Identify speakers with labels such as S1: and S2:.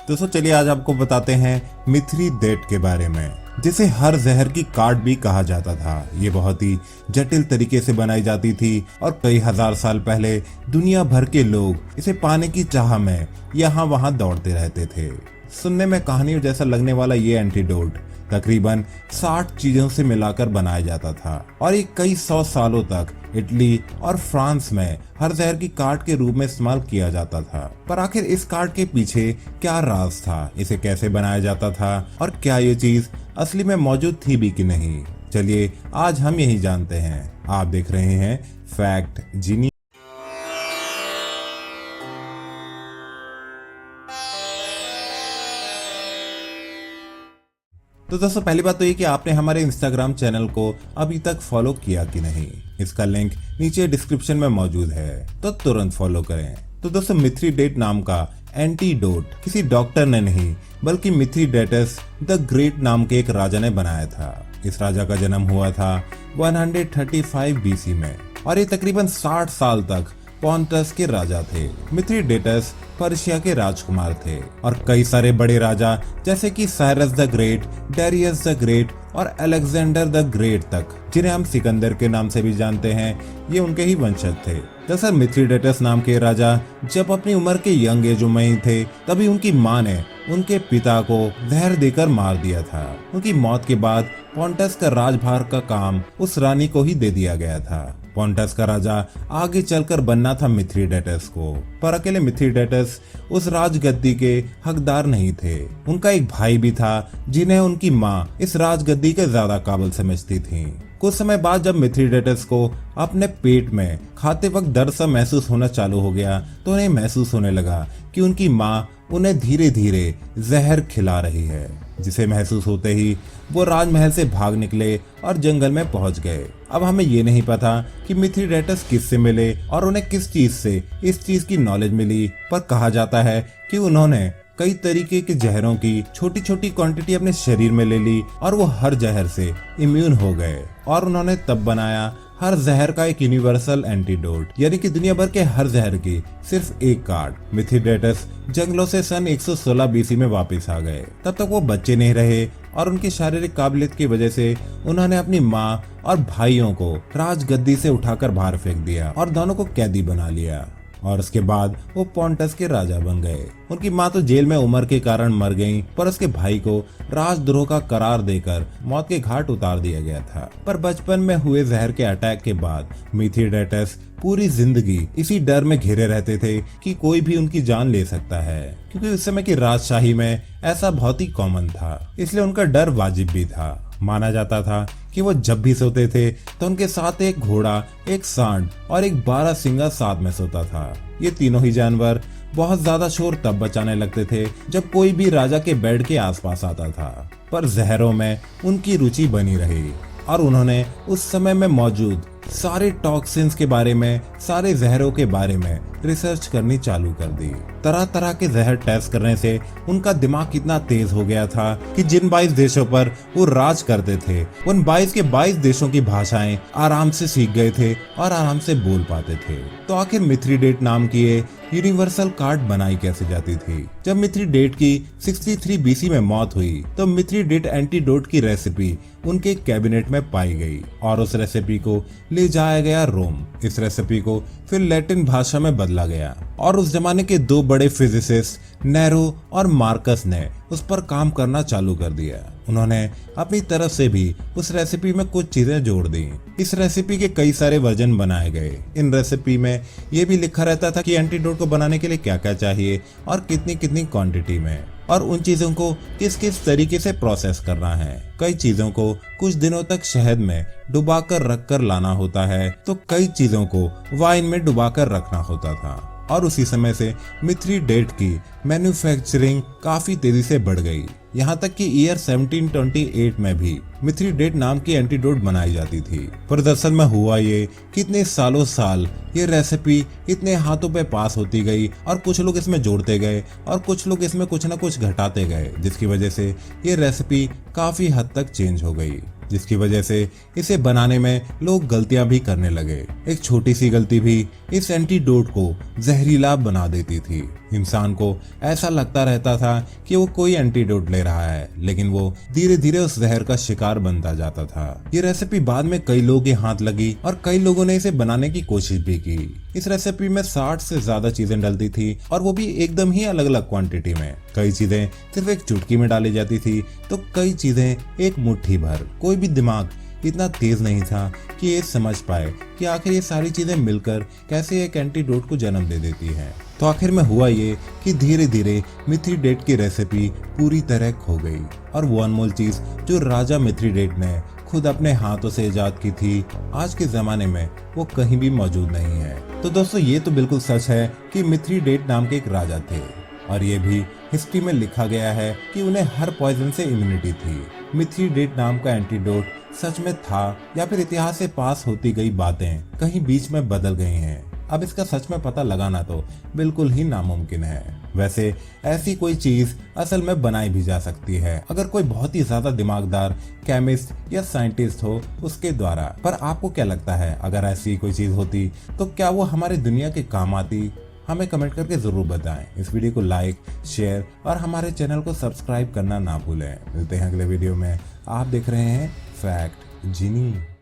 S1: दोस्तों चलिए आज आपको बताते हैं मिथ्रीडेट के बारे में, जिसे हर जहर की काट भी कहा जाता था। ये बहुत ही जटिल तरीके से बनाई जाती थी और कई हजार साल पहले दुनिया भर के लोग इसे पाने की चाह में यहाँ वहाँ दौड़ते रहते थे। सुनने में कहानियों जैसा लगने वाला ये एंटीडोट तकरीबन 60 चीजों से मिलाकर बनाया जाता था और ये कई 100 सालों तक इटली और फ्रांस में हर जहर की काट के रूप में इस्तेमाल किया जाता था। पर आखिर इस काट के पीछे क्या राज था, इसे कैसे बनाया जाता था और क्या ये चीज असली में मौजूद थी भी कि नहीं, चलिए आज हम यही जानते हैं। आप देख रहे हैं फैक्ट जीनियस। तो दोस्तों पहली बात तो ये कि आपने हमारे इंस्टाग्राम चैनल को अभी तक फॉलो किया कि नहीं। इसका लिंक नीचे डिस्क्रिप्शन में मौजूद है, तो तुरंत फॉलो करें। तो दोस्तों मिथ्रीडेट नाम का एंटीडोट किसी डॉक्टर ने नहीं बल्कि मिथ्रीडेटस द ग्रेट नाम के एक राजा ने बनाया था। इस राजा का जन्म हुआ था 135 बीसी में और ये तकरीबन 60 साल तक पोंटस के राजा थे। मिथ्रीडेटस पर्शिया के राजकुमार थे और कई सारे बड़े राजा जैसे कि Cyrus the great, Darius the great और अलेक्जेंडर द ग्रेट तक, जिन्हें हम सिकंदर के नाम से भी जानते हैं, ये उनके ही वंशज थे। दरअसल मिथ्रीडेटस नाम के राजा जब अपनी उम्र के यंग एज में ही थे तभी उनकी मां ने उनके पिता को जहर देकर मार दिया था। उनकी मौत के बाद पोंटस का राजभार का काम उस रानी को ही दे दिया गया था। पोंटस का राजा आगे चलकर बनना था मिथ्रीडेटस को, पर अकेले मिथ्रीडेटस उस राजगद्दी के हकदार नहीं थे। उनका एक भाई भी था जिन्हें उनकी मां इस राजगद्दी के ज्यादा काबिल समझती थी। कुछ समय बाद जब मिथ्रीडेटस को अपने पेट में खाते वक्त दर्द सा महसूस होना चालू हो गया तो उन्हें महसूस होने लगा कि उनकी मां उन्हें धीरे धीरे जहर खिला रही है, जिसे महसूस होते ही वो राजमहल से भाग निकले और जंगल में पहुंच गए। अब हमें ये नहीं पता कि मिथ्रीडेटस किससे मिले और उन्हें किस चीज से इस चीज की नॉलेज मिली, पर कहा जाता है कि उन्होंने कई तरीके के जहरों की छोटी छोटी क्वांटिटी अपने शरीर में ले ली और वो हर जहर से इम्यून हो गए और उन्होंने तब बनाया हर जहर का एक यूनिवर्सल एंटीडोट, यानी कि दुनिया भर के हर जहर की सिर्फ एक काट। मिथ्रीडेटस जंगलों से सन 116 बीसी में वापस आ गए। तब तक वो बच्चे नहीं रहे और उनकी शारीरिक काबिलियत की वजह से उन्होंने अपनी माँ और भाइयों को राजगद्दी से उठाकर बाहर फेंक दिया और दोनों को कैदी बना लिया और उसके बाद वो पोंटस के राजा बन गए। उनकी माँ तो जेल में उम्र के कारण मर गई, पर उसके भाई को राजद्रोह का करार देकर मौत के घाट उतार दिया गया था। पर बचपन में हुए जहर के अटैक के बाद मिथ्रीडेटस पूरी जिंदगी इसी डर में घिरे रहते थे कि कोई भी उनकी जान ले सकता है, क्योंकि उस समय की राजशाही में ऐसा बहुत ही कॉमन था, इसलिए उनका डर वाजिब भी था। माना जाता था कि वो जब भी सोते थे तो उनके साथ एक घोड़ा, एक सांड और एक 12 सिंगा साथ में सोता था। ये तीनों ही जानवर बहुत ज्यादा शोर तब बचाने लगते थे जब कोई भी राजा के बेड के आसपास आता था, पर जहरों में उनकी रुचि बनी रही और उन्होंने उस समय में मौजूद सारे टॉक्सिन्स के बारे में, सारे जहरों के बारे में रिसर्च करनी चालू कर दी। तरह तरह के जहर टेस्ट करने से उनका दिमाग कितना तेज हो गया था कि जिन 22 देशों पर वो राज करते थे उन 22 के 22 देशों की भाषाएं आराम से सीख गए थे और आराम से बोल पाते थे। तो आखिर मिथ्रीडेट नाम की ये यूनिवर्सल कार्ड बनाई कैसे जाती थी? जब मिथ्रीडेट की 63 बीसी में मौत हुई तो मिथ्रीडेट एंटीडोट की रेसिपी उनके कैबिनेट में पाई गई और उस रेसिपी को ले जाया गया रोम। इस रेसिपी को फिर लैटिन भाषा में बदला गया और उस जमाने के दो बड़े फिजिसिस्ट नेरो और मार्कस ने उस पर काम करना चालू कर दिया। उन्होंने अपनी तरफ से भी उस रेसिपी में कुछ चीजें जोड़ दी। इस रेसिपी के कई सारे वर्जन बनाए गए। इन रेसिपी में ये भी लिखा रहता था कि एंटीडोट को बनाने के लिए क्या क्या चाहिए और कितनी कितनी क्वांटिटी में, और उन चीजों को किस किस तरीके से प्रोसेस करना है। कई चीजों को कुछ दिनों तक शहद में डुबाकर रखकर लाना होता है, तो कई चीजों को वाइन में डुबाकर रखना होता था। और उसी समय से मिथ्रीडेट की मैन्युफैक्चरिंग काफी तेजी से बढ़ गई, यहाँ तक कि ईयर 1728 में भी मिथ्रीडेट नाम की एंटीडोट बनाई जाती थी। पर दरअसल में हुआ ये कितने सालों साल ये रेसिपी इतने हाथों पे पास होती गई और कुछ लोग इसमें जोड़ते गए और कुछ लोग इसमें कुछ ना कुछ घटाते गए, जिसकी वजह से ये रेसिपी काफी हद तक चेंज हो गई, जिसकी वजह से इसे बनाने में लोग गलतियां भी करने लगे। एक छोटी सी गलती भी इस एंटीडोट को जहरीला बना देती थी। इंसान को ऐसा लगता रहता था कि वो कोई एंटीडोट ले रहा है, लेकिन वो धीरे धीरे उस जहर का शिकार बनता जाता था। ये रेसिपी बाद में कई लोगों के हाथ लगी और कई लोगों ने इसे बनाने की कोशिश भी की। इस रेसिपी में 60 से ज्यादा चीजें डलती थी और वो भी एकदम ही अलग अलग क्वांटिटी में। कई चीजें सिर्फ एक चुटकी में डाली जाती थी तो कई चीजें एक मुट्ठी भर। कोई भी दिमाग इतना तेज नहीं था कि ये समझ पाए कि आखिर ये सारी चीजें मिलकर कैसे एक एंटीडोट को जन्म दे देती हैं। तो आखिर में हुआ ये कि धीरे धीरे मिथ्रीडेट की रेसिपी पूरी तरह खो गई और वो अनमोल चीज जो राजा मिथ्रीडेट ने खुद अपने हाथों से इजाद की थी, आज के जमाने में वो कहीं भी मौजूद नहीं है। तो दोस्तों, ये तो बिल्कुल सच है कि मिथ्रीडेट नाम के एक राजा थे और ये भी हिस्ट्री में लिखा गया है कि उन्हें हर पॉइजन से इम्यूनिटी थी। मिथ्रीडेट नाम का एंटीडोट सच में था या फिर इतिहास से पास होती गई बातें कहीं बीच में बदल गई हैं। अब इसका सच में पता लगाना तो बिल्कुल ही नामुमकिन है। वैसे ऐसी कोई चीज असल में बनाई भी जा सकती है अगर कोई बहुत ही ज्यादा दिमागदार केमिस्ट या साइंटिस्ट हो उसके द्वारा। पर आपको क्या लगता है, अगर ऐसी कोई चीज होती तो क्या वो हमारी दुनिया के काम आती? हमें कमेंट करके जरूर बताएं। इस वीडियो को लाइक, शेयर और हमारे चैनल को सब्सक्राइब करना ना भूलें। मिलते हैं अगले वीडियो में। आप देख रहे हैं फैक्ट जीनी।